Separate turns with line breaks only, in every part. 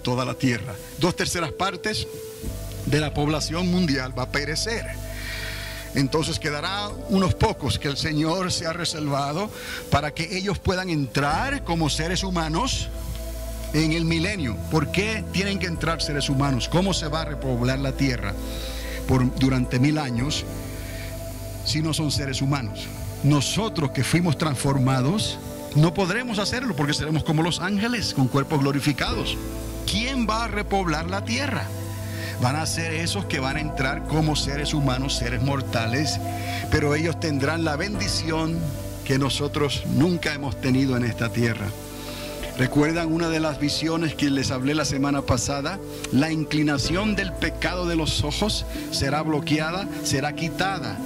toda la tierra. 2/3 partes de la población mundial va a perecer. Entonces quedará unos pocos que el Señor se ha reservado para que ellos puedan entrar como seres humanos en el milenio. ¿Por qué tienen que entrar seres humanos? ¿Cómo se va a repoblar la tierra durante 1000 años si no son seres humanos? Nosotros que fuimos transformados no podremos hacerlo porque seremos como los ángeles con cuerpos glorificados. ¿Quién va a repoblar la tierra? Van a ser esos que van a entrar como seres humanos, seres mortales, pero ellos tendrán la bendición que nosotros nunca hemos tenido en esta tierra. ¿Recuerdan una de las visiones que les hablé la semana pasada? La inclinación del pecado de los ojos será bloqueada, será quitada.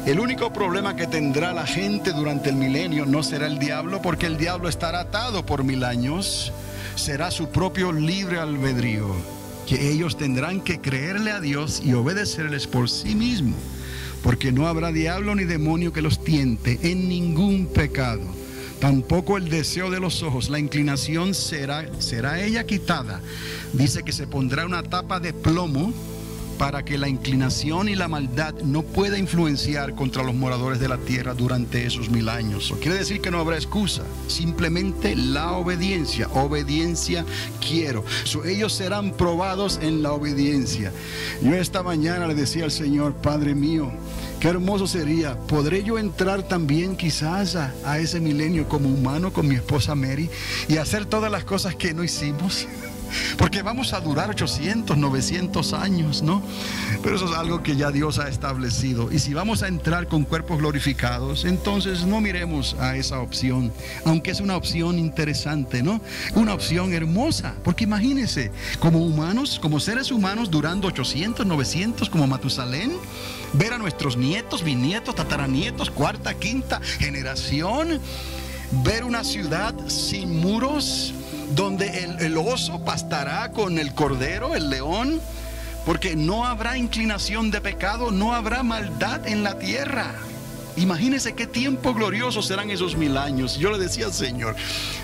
El único problema que tendrá la gente durante el milenio no será el diablo, porque el diablo estará atado por 1000 años. Será su propio libre albedrío, que ellos tendrán que creerle a Dios y obedecerles por sí mismo, porque no habrá diablo ni demonio que los tiente en ningún pecado. Tampoco el deseo de los ojos, la inclinación será ella quitada. Dice que se pondrá una tapa de plomo para que la inclinación y la maldad no pueda influenciar contra los moradores de la tierra durante esos 1000 años. Quiere decir que no habrá excusa, simplemente la obediencia. Obediencia quiero. Ellos serán probados en la obediencia. Yo esta mañana le decía al Señor: Padre mío, qué hermoso sería, ¿podré yo entrar también quizás a ese milenio como humano con mi esposa Mary y hacer todas las cosas que no hicimos? Porque vamos a durar 800, 900 años, ¿no? Pero eso es algo que ya Dios ha establecido. Y si vamos a entrar con cuerpos glorificados, entonces no miremos a esa opción, aunque es una opción interesante, ¿no? Una opción hermosa, porque imagínense, como humanos, como seres humanos, durando 800, 900, como Matusalén, ver a nuestros nietos, bisnietos, tataranietos, cuarta, quinta generación, ver una ciudad sin muros, donde el oso pastará con el cordero, el león, porque no habrá inclinación de pecado, no habrá maldad en la tierra. Imagínense qué tiempo glorioso serán esos 1000 años. Yo le decía al Señor,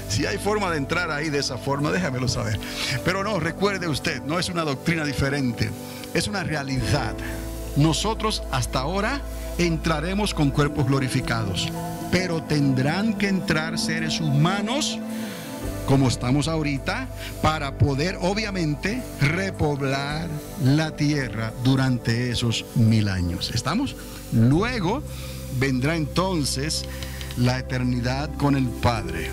si hay forma de entrar ahí de esa forma, déjamelo saber. Pero no, recuerde usted, no es una doctrina diferente, es una realidad. Nosotros hasta ahora entraremos con cuerpos glorificados, pero tendrán que entrar seres humanos como estamos ahorita, para poder obviamente repoblar la tierra durante esos 1000 años. ¿Estamos? Luego vendrá entonces la eternidad con el Padre.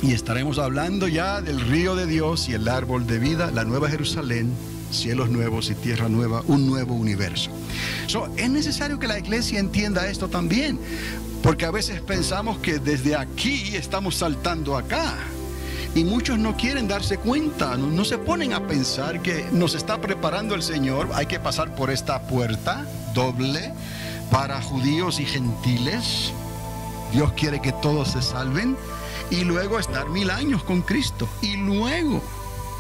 Y estaremos hablando ya del río de Dios y el árbol de vida, la nueva Jerusalén, cielos nuevos y tierra nueva, un nuevo universo. Es necesario que la iglesia entienda esto también, porque a veces pensamos que desde aquí estamos saltando acá. Y muchos no quieren darse cuenta, no se ponen a pensar que nos está preparando el Señor. Hay que pasar por esta puerta doble para judíos y gentiles. Dios quiere que todos se salven y luego estar 1000 años con Cristo. Y luego,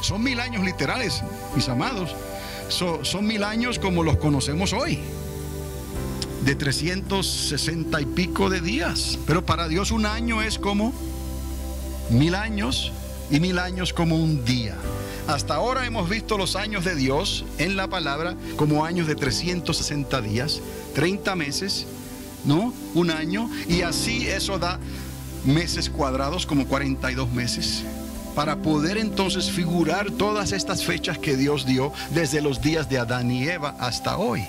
son 1000 años literales, mis amados. Son 1000 años como los conocemos hoy, de 360 y pico de días. Pero para Dios un año es como 1000 años, y 1000 años como un día. Hasta ahora hemos visto los años de Dios en la palabra como años de 360 días, 30 meses, ¿no? Un año, y así eso da meses cuadrados como 42 meses, para poder entonces figurar todas estas fechas que Dios dio desde los días de Adán y Eva hasta hoy.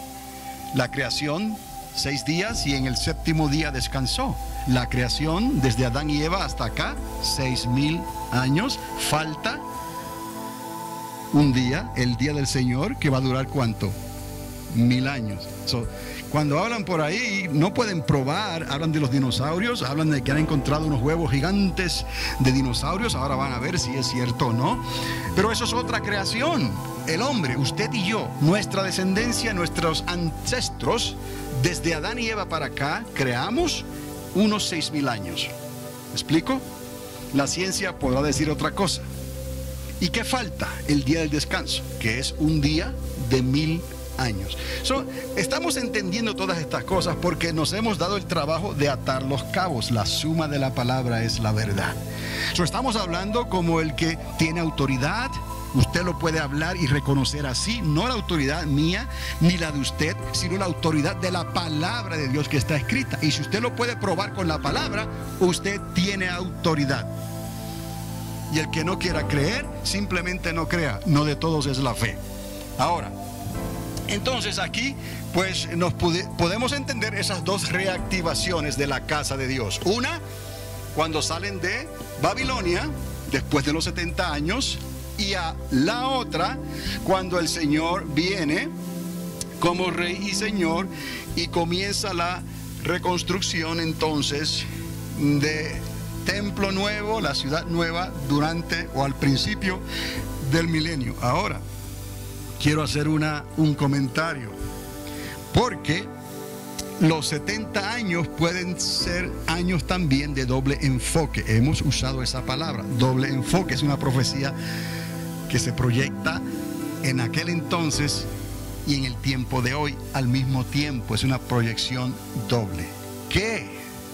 La creación, 6 días, y en el 7º día descansó. La creación desde Adán y Eva hasta acá, 6000 años. Falta un día, el día del Señor, que va a durar ¿cuánto? 1000 años. Cuando hablan por ahí, no pueden probar, hablan de los dinosaurios, hablan de que han encontrado unos huevos gigantes de dinosaurios. Ahora van a ver si es cierto o no. Pero eso es otra creación. El hombre, usted y yo, nuestra descendencia, nuestros ancestros, desde Adán y Eva para acá, creamos unos 6000 años. ¿Me explico? La ciencia podrá decir otra cosa. ¿Y qué falta? El día del descanso, que es un día de 1000 años. Estamos entendiendo todas estas cosas porque nos hemos dado el trabajo de atar los cabos. La suma de la palabra es la verdad. Estamos hablando como el que tiene autoridad, Usted lo puede hablar y reconocer así, no la autoridad mía ni la de usted, sino la autoridad de la palabra de Dios que está escrita. Y si usted lo puede probar con la palabra, usted tiene autoridad. Y el que no quiera creer, simplemente no crea. No de todos es la fe. Ahora, entonces aquí pues podemos entender esas dos reactivaciones de la casa de Dios. Una, cuando salen de Babilonia, después de los 70 años, y a la otra, cuando el Señor viene como Rey y Señor y comienza la reconstrucción entonces de templo nuevo, la ciudad nueva, durante o al principio del milenio. Ahora, quiero hacer un comentario, porque los 70 años pueden ser años también de doble enfoque. Hemos usado esa palabra, doble enfoque. Es una profecía que se proyecta en aquel entonces y en el tiempo de hoy al mismo tiempo. Es una proyección doble. ¿Qué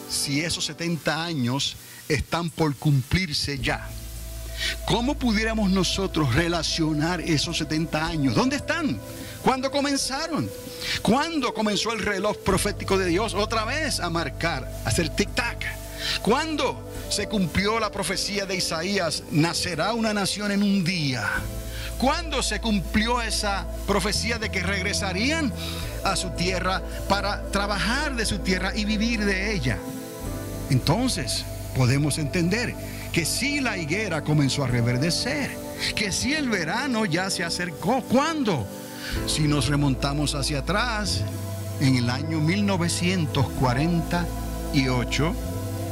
si esos 70 años están por cumplirse ya? ¿Cómo pudiéramos nosotros relacionar esos 70 años? ¿Dónde están? ¿Cuándo comenzaron? ¿Cuándo comenzó el reloj profético de Dios otra vez a marcar, a hacer tic-tac? ¿Cuándo se cumplió la profecía de Isaías? Nacerá una nación en un día. ¿Cuándo se cumplió esa profecía de que regresarían a su tierra para trabajar de su tierra y vivir de ella? Entonces podemos entender que sí, la higuera comenzó a reverdecer, que sí, el verano ya se acercó. ¿Cuándo? Si nos remontamos hacia atrás, en el año 1948,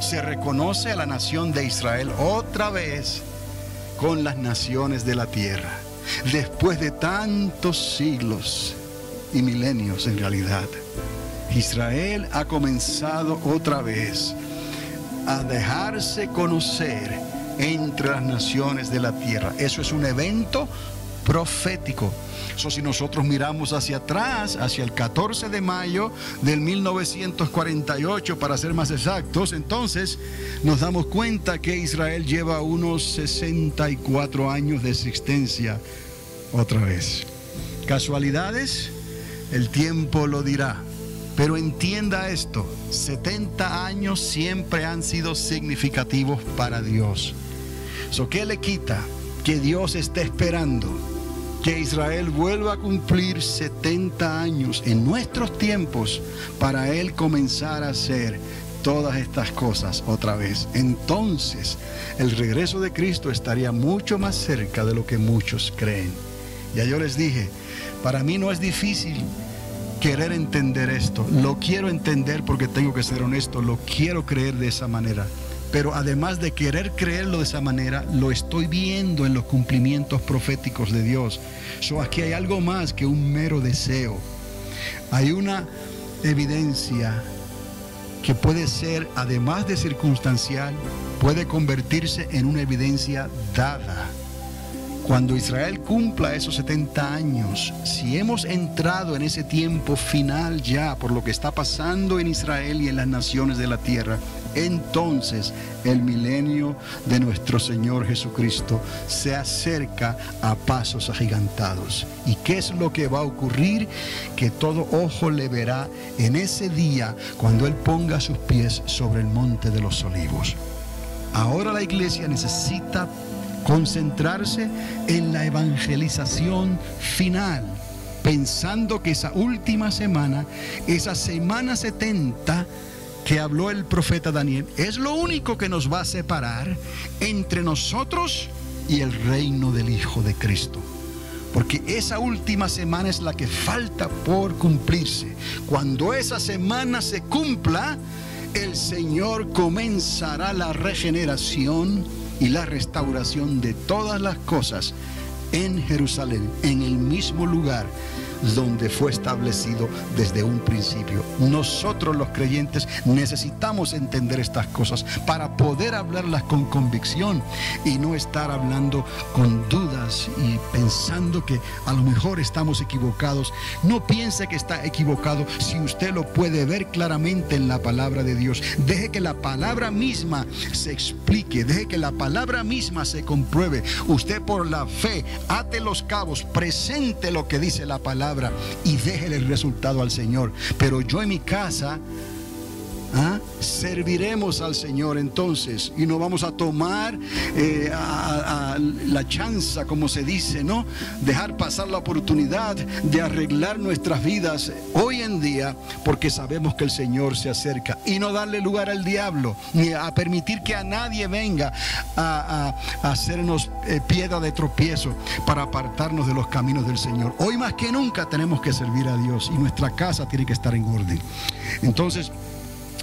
se reconoce a la nación de Israel otra vez con las naciones de la tierra. Después de tantos siglos y milenios, en realidad, Israel ha comenzado otra vez a dejarse conocer entre las naciones de la tierra. Eso es un evento profético. Si nosotros miramos hacia atrás, hacia el 14 de mayo del 1948, para ser más exactos, entonces nos damos cuenta que Israel lleva unos 64 años de existencia otra vez. ¿Casualidades? El tiempo lo dirá. Pero entienda esto, 70 años siempre han sido significativos para Dios. ¿Qué le quita? Que Dios esté esperando que Israel vuelva a cumplir 70 años en nuestros tiempos para Él comenzar a hacer todas estas cosas otra vez. Entonces, el regreso de Cristo estaría mucho más cerca de lo que muchos creen. Ya yo les dije, para mí no es difícil querer entender esto. Lo quiero entender porque tengo que ser honesto, lo quiero creer de esa manera. Pero además de querer creerlo de esa manera, lo estoy viendo en los cumplimientos proféticos de Dios. Aquí hay algo más que un mero deseo. Hay una evidencia que puede ser, además de circunstancial, puede convertirse en una evidencia dada. Cuando Israel cumpla esos 70 años, si hemos entrado en ese tiempo final ya por lo que está pasando en Israel y en las naciones de la tierra, entonces el milenio de nuestro Señor Jesucristo se acerca a pasos agigantados. ¿Y qué es lo que va a ocurrir? Que todo ojo le verá en ese día cuando Él ponga sus pies sobre el monte de los olivos. Ahora la iglesia necesita concentrarse en la evangelización final, pensando que esa última semana, esa semana 70 que habló el profeta Daniel, es lo único que nos va a separar entre nosotros y el reino del Hijo de Cristo. Porque esa última semana es la que falta por cumplirse. Cuando esa semana se cumpla, el Señor comenzará la regeneración y la restauración de todas las cosas en Jerusalén, en el mismo lugar donde fue establecido desde un principio. Nosotros los creyentes necesitamos entender estas cosas para poder hablarlas con convicción y no estar hablando con dudas y pensando que a lo mejor estamos equivocados. No piense que está equivocado si usted lo puede ver claramente en la palabra de Dios. Deje que la palabra misma se explique, deje que la palabra misma se compruebe. Usted por la fe ate los cabos, presente lo que dice la palabra y déjele el resultado al Señor. Pero yo en mi casa serviremos al Señor entonces, y no vamos a tomar la chanza, como se dice, ¿no? Dejar pasar la oportunidad de arreglar nuestras vidas hoy en día, porque sabemos que el Señor se acerca, y no darle lugar al diablo, ni a permitir que a nadie venga a hacernos piedra de tropiezo para apartarnos de los caminos del Señor. Hoy más que nunca tenemos que servir a Dios, y nuestra casa tiene que estar en orden. Entonces,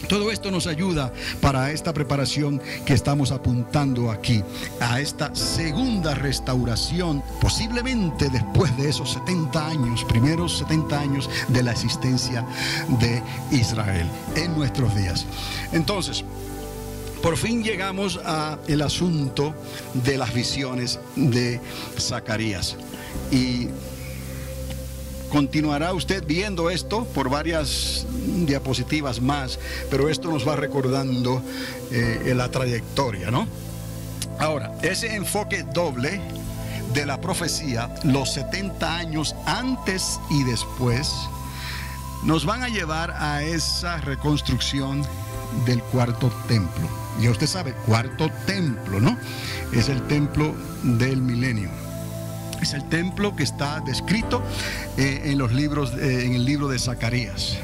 todo esto nos ayuda para esta preparación que estamos apuntando aquí, a esta segunda restauración, posiblemente después de esos 70 años, primeros 70 años de la existencia de Israel en nuestros días. Entonces, por fin llegamos al asunto de las visiones de Zacarías. Y continuará usted viendo esto por varias diapositivas más, pero esto nos va recordando la trayectoria, ¿no? Ahora, ese enfoque doble de la profecía, los 70 años antes y después, nos van a llevar a esa reconstrucción del cuarto templo. Ya usted sabe, cuarto templo, ¿no? Es el templo del milenio. Es el templo que está descrito en los libros, en el libro de Zacarías.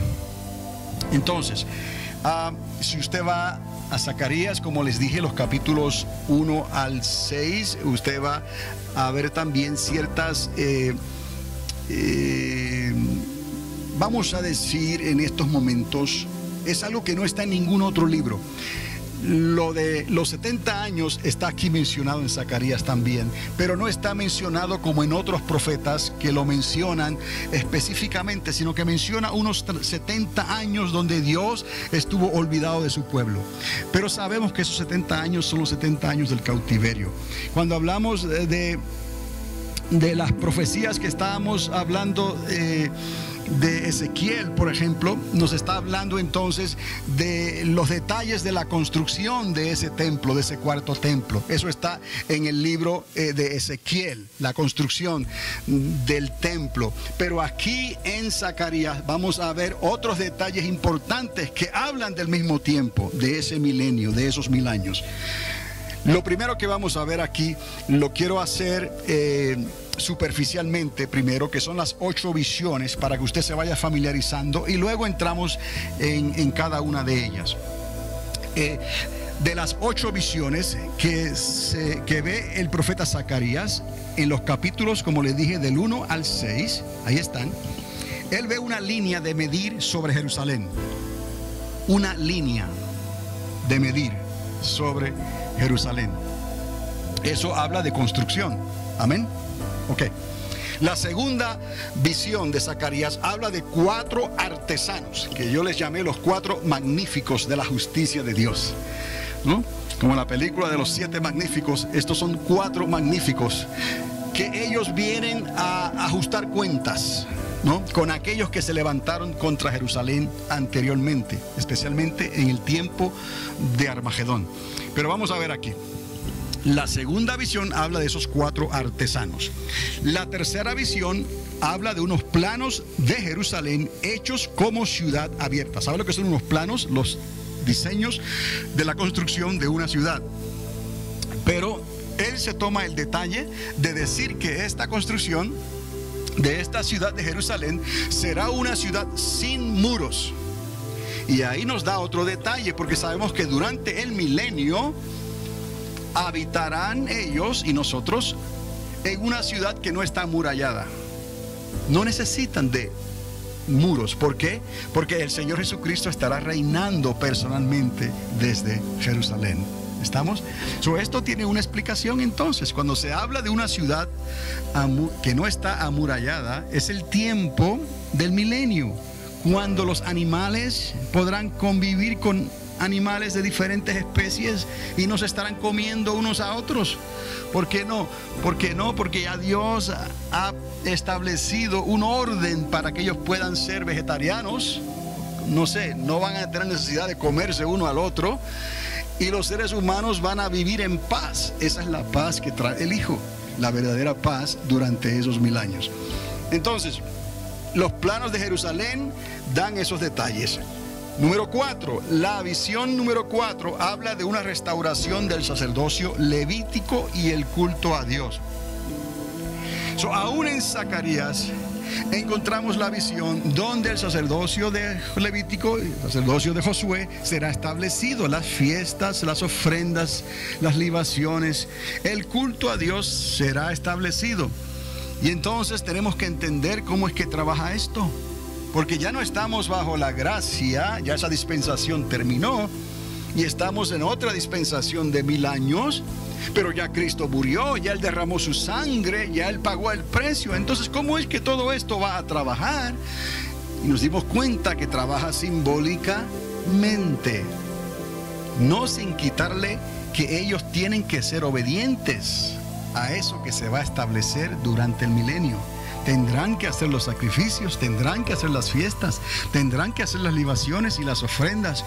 Entonces, si usted va a Zacarías, como les dije, los capítulos 1 al 6, usted va a ver también ciertas, vamos a decir en estos momentos, es algo que no está en ningún otro libro. Lo de los 70 años está aquí mencionado en Zacarías también, pero no está mencionado como en otros profetas que lo mencionan específicamente, sino que menciona unos 70 años donde Dios estuvo olvidado de su pueblo. Pero sabemos que esos 70 años son los 70 años del cautiverio. Cuando hablamos de las profecías que estábamos hablando de Ezequiel, por ejemplo, nos está hablando entonces de los detalles de la construcción de ese templo, de ese cuarto templo. Eso está en el libro de Ezequiel, la construcción del templo. Pero aquí en Zacarías vamos a ver otros detalles importantes que hablan del mismo tiempo, de ese milenio, de esos 1000 años. Lo primero que vamos a ver aquí, lo quiero hacer superficialmente primero, que son las 8 visiones, para que usted se vaya familiarizando, y luego entramos en cada una de ellas. De las 8 visiones que ve el profeta Zacarías en los capítulos, como les dije, del 1 al 6, ahí están. Él ve una línea de medir sobre Jerusalén, una línea de medir sobre Jerusalén. Eso habla de construcción. Amén. Ok. La segunda visión de Zacarías habla de 4 artesanos, que yo les llamé los 4 magníficos de la justicia de Dios, ¿no? Como la película de los 7 magníficos, estos son 4 magníficos que ellos vienen a ajustar cuentas, ¿no? Con aquellos que se levantaron contra Jerusalén anteriormente, especialmente en el tiempo de Armagedón. Pero vamos a ver aquí. La segunda visión habla de esos 4 artesanos. La tercera visión habla de unos planos de Jerusalén hechos como ciudad abierta. ¿Sabe lo que son unos planos? Los diseños de la construcción de una ciudad. Pero él se toma el detalle de decir que esta construcción de esta ciudad de Jerusalén será una ciudad sin muros. Y ahí nos da otro detalle, porque sabemos que durante el milenio habitarán ellos y nosotros en una ciudad que no está amurallada. No necesitan de muros. ¿Por qué? Porque el Señor Jesucristo estará reinando personalmente desde Jerusalén. ¿Estamos? Esto tiene una explicación entonces. Cuando se habla de una ciudad que no está amurallada, es el tiempo del milenio, cuando los animales podrán convivir con animales de diferentes especies y no se estarán comiendo unos a otros. ¿Por qué no? Porque ya Dios ha establecido un orden para que ellos puedan ser vegetarianos. No van a tener necesidad de comerse uno al otro, y los seres humanos van a vivir en paz. Esa es la paz que trae el Hijo, la verdadera paz durante esos 1000 años. Entonces, los planos de Jerusalén dan esos detalles. Número 4, la visión número 4 habla de una restauración del sacerdocio levítico y el culto a Dios. Aún en Zacarías encontramos la visión donde el sacerdocio de Levítico, el sacerdocio de Josué, será establecido. Las fiestas, las ofrendas, las libaciones, el culto a Dios será establecido. Y entonces tenemos que entender cómo es que trabaja esto, porque ya no estamos bajo la gracia, ya esa dispensación terminó, y estamos en otra dispensación de 1000 años. Pero ya Cristo murió, ya Él derramó su sangre, ya Él pagó el precio. Entonces, ¿cómo es que todo esto va a trabajar? Y nos dimos cuenta que trabaja simbólicamente, no sin quitarle que ellos tienen que ser obedientes a eso que se va a establecer durante el milenio. Tendrán que hacer los sacrificios, tendrán que hacer las fiestas, tendrán que hacer las libaciones y las ofrendas,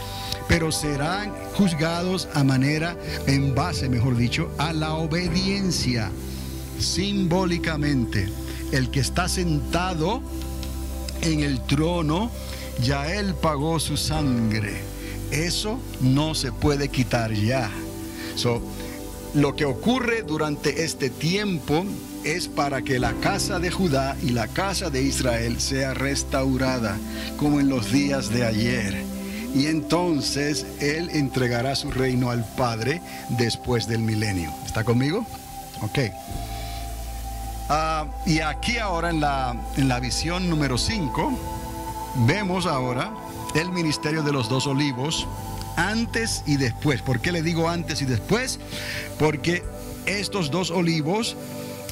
pero serán juzgados en base, mejor dicho, a la obediencia. Simbólicamente, el que está sentado en el trono, ya Él pagó su sangre. Eso no se puede quitar ya. Lo que ocurre durante este tiempo es para que la casa de Judá y la casa de Israel sea restaurada como en los días de ayer. Y entonces Él entregará su reino al Padre después del milenio. ¿Está conmigo? Ok. Y aquí ahora en la visión número 5, vemos ahora el ministerio de los 2 olivos, antes y después. ¿Por qué le digo antes y después? Porque estos 2 olivos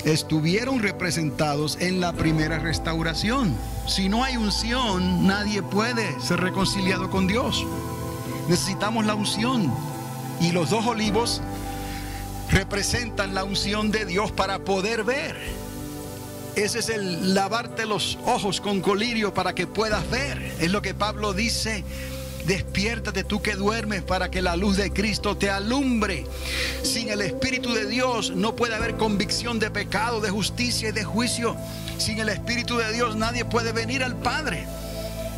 estuvieron representados en la primera restauración. Si no hay unción, nadie puede ser reconciliado con Dios. Necesitamos la unción. Y los 2 olivos representan la unción de Dios para poder ver. Ese es el lavarte los ojos con colirio para que puedas ver. Es lo que Pablo dice: despiértate tú que duermes, para que la luz de Cristo te alumbre. Sin el Espíritu de Dios no puede haber convicción de pecado, de justicia y de juicio. Sin el Espíritu de Dios nadie puede venir al Padre.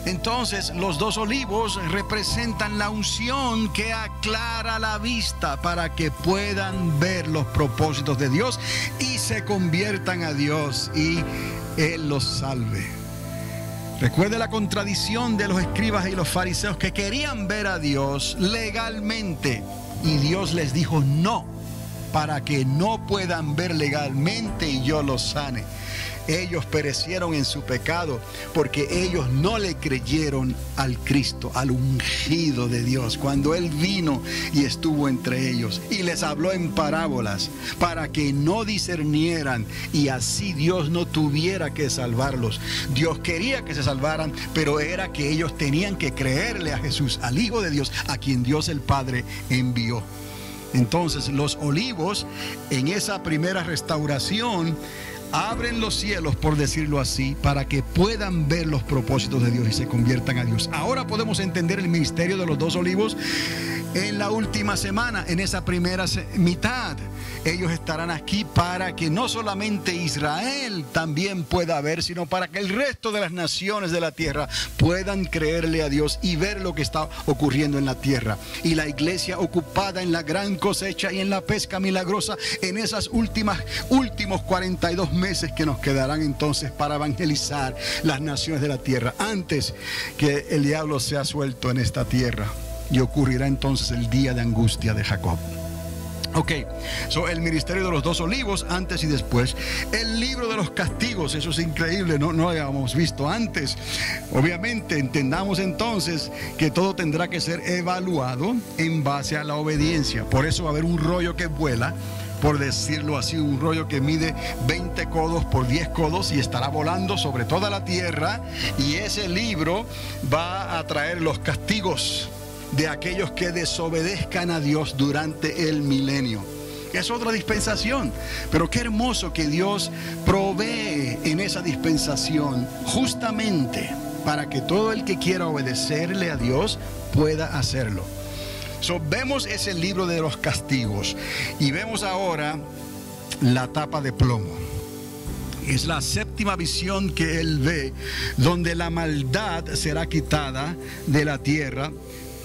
Entonces los 2 olivos representan la unción que aclara la vista para que puedan ver los propósitos de Dios y se conviertan a Dios y Él los salve. Recuerde la contradicción de los escribas y los fariseos, que querían ver a Dios legalmente, y Dios les dijo no, para que no puedan ver legalmente y yo los sane. Ellos perecieron en su pecado porque ellos no le creyeron al Cristo, al ungido de Dios, cuando Él vino y estuvo entre ellos y les habló en parábolas para que no discernieran, y así Dios no tuviera que salvarlos. Dios quería que se salvaran, pero era que ellos tenían que creerle a Jesús, al Hijo de Dios, a quien Dios el Padre envió. Entonces los olivos en esa primera restauración abren los cielos, por decirlo así, para que puedan ver los propósitos de Dios y se conviertan a Dios. Ahora podemos entender el ministerio de los 2 olivos en la última semana, en esa primera mitad. Ellos estarán aquí para que no solamente Israel también pueda ver, sino para que el resto de las naciones de la tierra puedan creerle a Dios y ver lo que está ocurriendo en la tierra. Y la iglesia ocupada en la gran cosecha y en la pesca milagrosa en esas últimos 42 meses que nos quedarán entonces para evangelizar las naciones de la tierra antes que el diablo sea suelto en esta tierra. Y ocurrirá entonces el día de angustia de Jacob. Ok, el ministerio de los dos olivos, antes y después. El libro de los castigos, eso es increíble, no lo habíamos visto antes. Obviamente, entendamos entonces que todo tendrá que ser evaluado en base a la obediencia. Por eso va a haber un rollo que vuela, por decirlo así, un rollo que mide 20 codos por 10 codos y estará volando sobre toda la tierra. Y ese libro va a traer los castigos de aquellos que desobedezcan a Dios durante el milenio. Es otra dispensación, pero qué hermoso que Dios provee en esa dispensación justamente para que todo el que quiera obedecerle a Dios pueda hacerlo. Vemos ese libro de los castigos y vemos ahora la tapa de plomo. Es la séptima visión que él ve, donde la maldad será quitada de la tierra.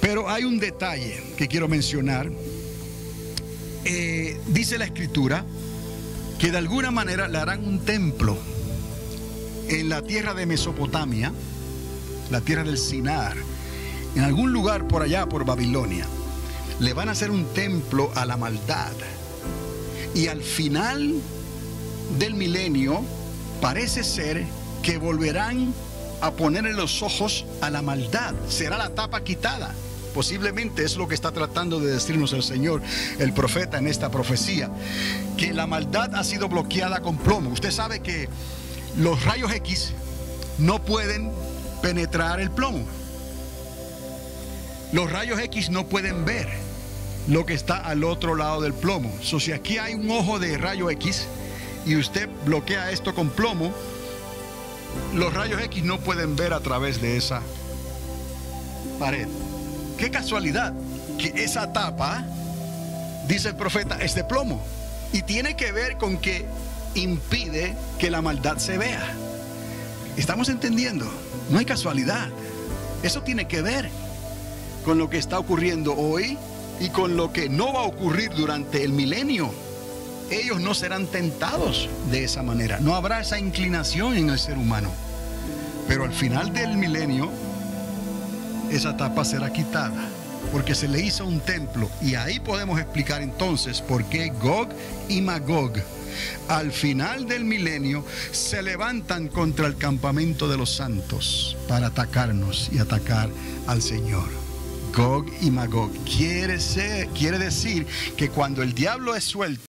Pero hay un detalle que quiero mencionar. Dice la Escritura que de alguna manera le harán un templo en la tierra de Mesopotamia, la tierra del Sinar, en algún lugar por allá, por Babilonia. Le van a hacer un templo a la maldad. Y al final del milenio parece ser que volverán a ponerle los ojos a la maldad. Será la tapa quitada. Posiblemente es lo que está tratando de decirnos el Señor, el profeta, en esta profecía, que la maldad ha sido bloqueada con plomo. Usted sabe que los rayos X no pueden penetrar el plomo. Los rayos X no pueden ver lo que está al otro lado del plomo. Si aquí hay un ojo de rayo X y usted bloquea esto con plomo, los rayos X no pueden ver a través de esa pared. Qué casualidad que esa tapa, dice el profeta, es de plomo. Y tiene que ver con que impide que la maldad se vea. ¿Estamos entendiendo? No hay casualidad. Eso tiene que ver con lo que está ocurriendo hoy y con lo que no va a ocurrir durante el milenio. Ellos no serán tentados de esa manera. No habrá esa inclinación en el ser humano. Pero al final del milenio, esa tapa será quitada, porque se le hizo un templo. Y ahí podemos explicar entonces por qué Gog y Magog al final del milenio se levantan contra el campamento de los santos para atacarnos y atacar al Señor. Gog y Magog quiere decir que cuando el diablo es suelto